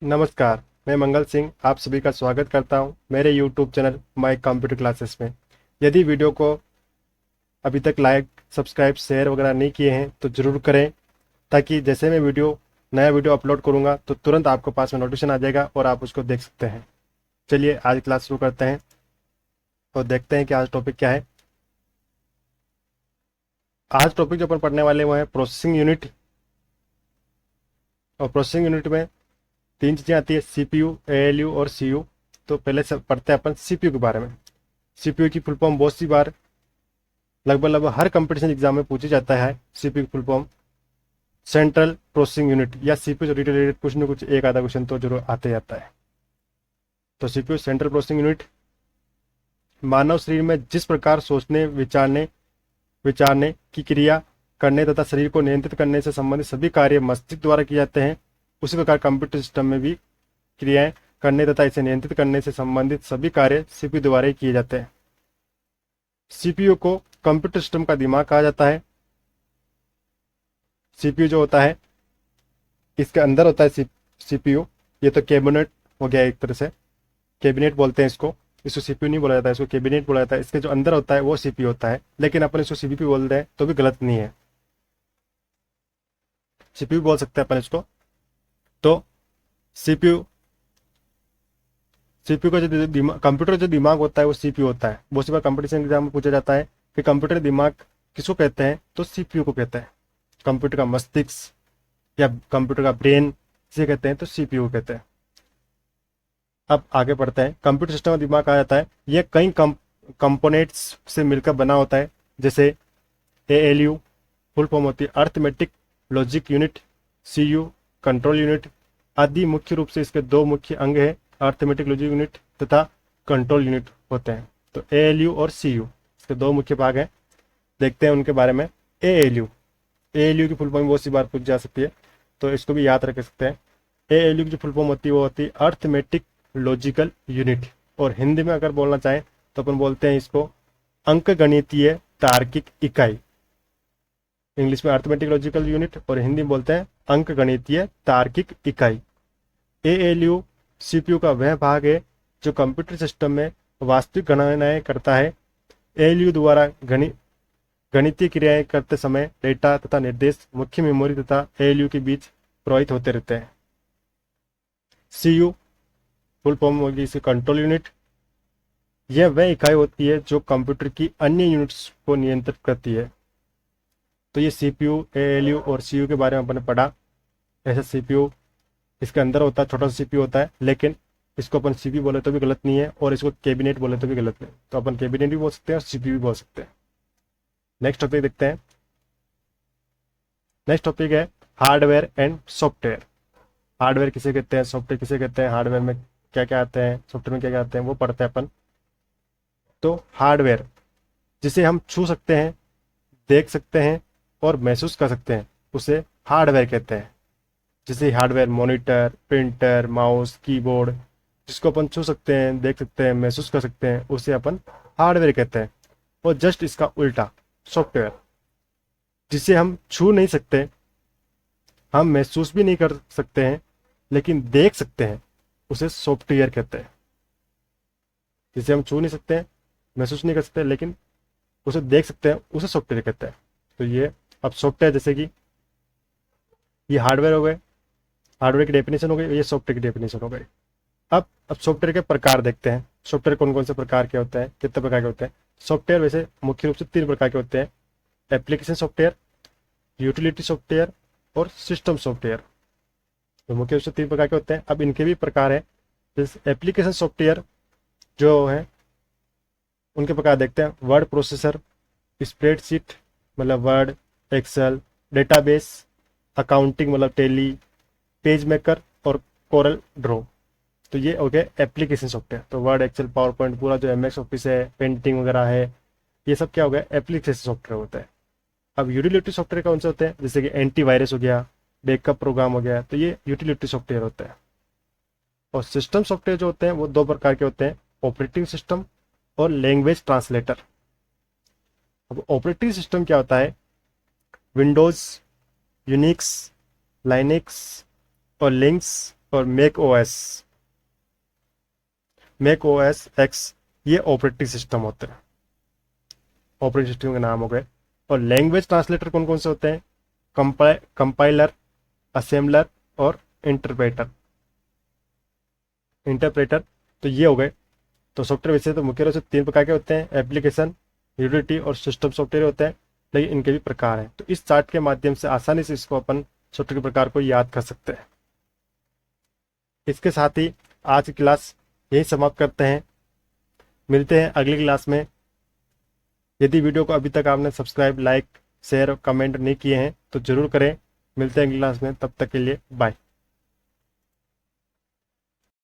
नमस्कार, मैं मंगल सिंह आप सभी का स्वागत करता हूं मेरे YouTube channel my computer classes में। यदि वीडियो को अभी तक लाइक, सब्सक्राइब, शेयर वगैरह नहीं किए हैं तो ज़रूर करें, ताकि जैसे मैं नया वीडियो अपलोड करूंगा तो तुरंत आपको पास में नोटिफिकेशन आ जाएगा और आप उसको देख सकते हैं। चलिए आज क्लास शुरू करते हैं और देखते हैं कि आज टॉपिक क्या है। आज टॉपिक जो अपन पढ़ने वाले वो है प्रोसेसिंग यूनिट। और प्रोसेसिंग यूनिट में तीन चीज़ें आती है, CPU, ALU और CU। तो पहले से पढ़ते हैं अपन CPU के बारे में। CPU की फुल फॉर्म बहुत सी बार लगभग हर कंपटीशन एग्जाम में पूछी जाता है। CPU की full form central processing unit या CPU से रिलेटेड कुछ न कुछ एक आधा क्वेश्चन तो जरूर आते जाता है। तो CPU सेंट्रल प्रोसेसिंग यूनिट मानव शरीर में जिस प्रकार सोचने, विचारने की क्रिया करने तथा शरीर को नियंत्रित करने से संबंधित सभी कार्य मस्तिष्क द्वारा किए जाते हैं, उसी प्रकार कंप्यूटर सिस्टम में भी क्रियाएं करने तथा इसे नियंत्रित करने से संबंधित सभी कार्य CPU द्वारा ही किए जाते हैं। CPU को कंप्यूटर सिस्टम का दिमाग कहा जाता है। CPU जो होता है, इसके अंदर होता है CPU। ये तो कैबिनेट हो गया एक तरह से, कैबिनेट बोलते हैं इसको CPU नहीं बोला जाता है, इसको कैबिनेट बोला जाता है। इसके जो अंदर होता है वो CPU होता है, लेकिन अपन इसको CPU बोल रहे हैं तो भी गलत नहीं है, CPU बोल सकते हैं अपन इसको। तो CPU CPU का जो दिमाग, कंप्यूटर जो दिमाग होता है वो CPU होता है। बहुत सी बार कंपटीशन एग्जाम में पूछा जाता है कि कंप्यूटर दिमाग किसको कहते हैं, तो CPU को कहते हैं। कंप्यूटर का मस्तिष्क या कंप्यूटर का ब्रेन जिसे कहते हैं तो CPU को कहते हैं। अब आगे बढ़ते हैं। कंप्यूटर सिस्टम का दिमाग कहा जाता है, यह कई कंपोनेंट्स से मिलकर बना होता है, जैसे ALU फुल फॉर्म होती है arithmetic logic unit, CU control unit आदि। मुख्य रूप से इसके दो मुख्य अंग है, अर्थमेटिक लॉजिक यूनिट तथा कंट्रोल यूनिट होते हैं। तो ALU और CU इसके दो मुख्य भाग हैं, देखते हैं उनके बारे में। ALU की फुल फॉर्म बहुत सी बार पूछ जा सकती है, तो इसको भी याद रख सकते हैं। ALU की जो फुल फॉर्म होती है वो होती है अर्थमेटिक लॉजिकल यूनिट, और हिंदी में अगर बोलना चाहें तो अपन बोलते हैं इसको अंकगणितीय तार्किक इकाई। इंग्लिश में अर्थमेटिक लॉजिकल यूनिट और हिंदी में बोलते हैं अंकगणितीय तार्किक इकाई। ALU CPU का वह भाग है जो कंप्यूटर सिस्टम में वास्तविक गणनाएं करता है। ALU द्वारा गणितीय क्रियाएं करते समय डेटा तथा निर्देश मुख्य मेमोरी तथा ALU के बीच प्रवाहित होते रहते हैं। CU फुल फॉर्म होगी इसकी कंट्रोल यूनिट। यह वह इकाई होती है जो कंप्यूटर की अन्य यूनिट्स को नियंत्रित करती है। तो ये CPU, ALU और CU के बारे में अपने पढ़ा। ऐसा CPU इसके अंदर होता है, छोटा सा CPU होता है, लेकिन इसको अपन CPU बोले तो भी गलत नहीं है और इसको कैबिनेट बोले तो भी गलत नहीं। तो अपन कैबिनेट भी बोल सकते हैं और CPU भी बोल सकते हैं। नेक्स्ट टॉपिक देखते हैं। नेक्स्ट टॉपिक है हार्डवेयर एंड सॉफ्टवेयर। हार्डवेयर किसे कहते हैं, सॉफ्टवेयर किसे कहते हैं, हार्डवेयर में क्या क्या आते हैं, सॉफ्टवेयर में क्या क्या आते हैं, वो पढ़ते हैं अपन। तो हार्डवेयर जिसे हम छू सकते हैं, देख सकते हैं और महसूस कर सकते हैं, उसे हार्डवेयर कहते हैं। जैसे hardware monitor, printer, mouse, keyboard, जिसको अपन छू सकते हैं, देख सकते हैं, महसूस कर सकते हैं, उसे अपन हार्डवेयर कहते हैं। और जस्ट इसका उल्टा सॉफ्टवेयर, जिसे हम छू नहीं सकते, हम महसूस भी नहीं कर सकते हैं, लेकिन देख सकते हैं, उसे सॉफ्टवेयर कहते हैं। जिसे हम छू नहीं सकते हैं, महसूस नहीं कर सकते, लेकिन उसे देख सकते हैं, उसे सॉफ्टवेयर कहते हैं। तो ये अब सॉफ्टवेयर, जैसे कि ये हार्डवेयर हो गए, हार्डवेयर की डेफिनेशन हो गई, ये सॉफ्टवेयर की डेफिनेशन हो गई। अब सॉफ्टवेयर के प्रकार देखते हैं। सॉफ्टवेयर कौन कौन से प्रकार के होते हैं, कितने प्रकार के होते हैं। सॉफ्टवेयर वैसे मुख्य रूप से तीन प्रकार के होते हैं, एप्लीकेशन सॉफ्टवेयर, यूटिलिटी सॉफ्टवेयर और सिस्टम सॉफ्टवेयर। तो मुख्य रूप से तीन प्रकार के होते हैं। अब इनके भी प्रकार है। जैसे एप्लीकेशन सॉफ्टवेयर जो है, उनके प्रकार देखते हैं। वर्ड प्रोसेसर, स्प्रेडशीट मतलब वर्ड, एक्सेल, डेटाबेस, अकाउंटिंग मतलब टैली, पेज मेकर और कोरल ड्रॉ। तो ये हो गया एप्लीकेशन सॉफ्टवेयर। तो वर्ड, एक्सेल, पावर पॉइंट, पूरा जो MS ऑफिस है, पेंटिंग वगैरह है, ये सब क्या हो गया, एप्लीकेशन सॉफ्टवेयर होता है। अब यूटिलिटी सॉफ्टवेयर कौन से होते हैं, जैसे कि एंटीवायरस हो गया, बैकअप प्रोग्राम हो गया, तो ये यूटिलिटी सॉफ्टवेयर होता है। और सिस्टम सॉफ्टवेयर जो होते हैं वो दो प्रकार के होते हैं, ऑपरेटिंग सिस्टम और लैंग्वेज ट्रांसलेटर। अब ऑपरेटिंग सिस्टम क्या होता है, विंडोज, यूनिक्स, लाइनेक्स और लिनक्स और मैक ओएस एक्स, ये ऑपरेटिंग सिस्टम होते हैं, ऑपरेटिंग सिस्टम के नाम हो गए। और लैंग्वेज ट्रांसलेटर कौन कौन से होते हैं? कंपाइलर, असेंबलर और इंटरप्रेटर। इंटरप्रेटर तो ये हो गए। तो सॉफ्टवेयर वैसे तो मुख्य रूप से 3 प्रकार के होते हैं, एप्लीकेशन, यूटिलिटी और सिस्टम सॉफ्टवेयर होते हैं, लेकिन इनके भी प्रकार हैं। तो इस चार्ट के माध्यम से आसानी से इसको अपन सॉफ्टवेयर के प्रकार को याद कर सकते हैं। इसके साथ ही आज की क्लास यही समाप्त करते हैं। मिलते हैं अगली क्लास में। यदि वीडियो को अभी तक आपने सब्सक्राइब, लाइक, शेयर और कमेंट नहीं किए हैं तो जरूर करें। मिलते हैं अगली क्लास में, तब तक के लिए बाय।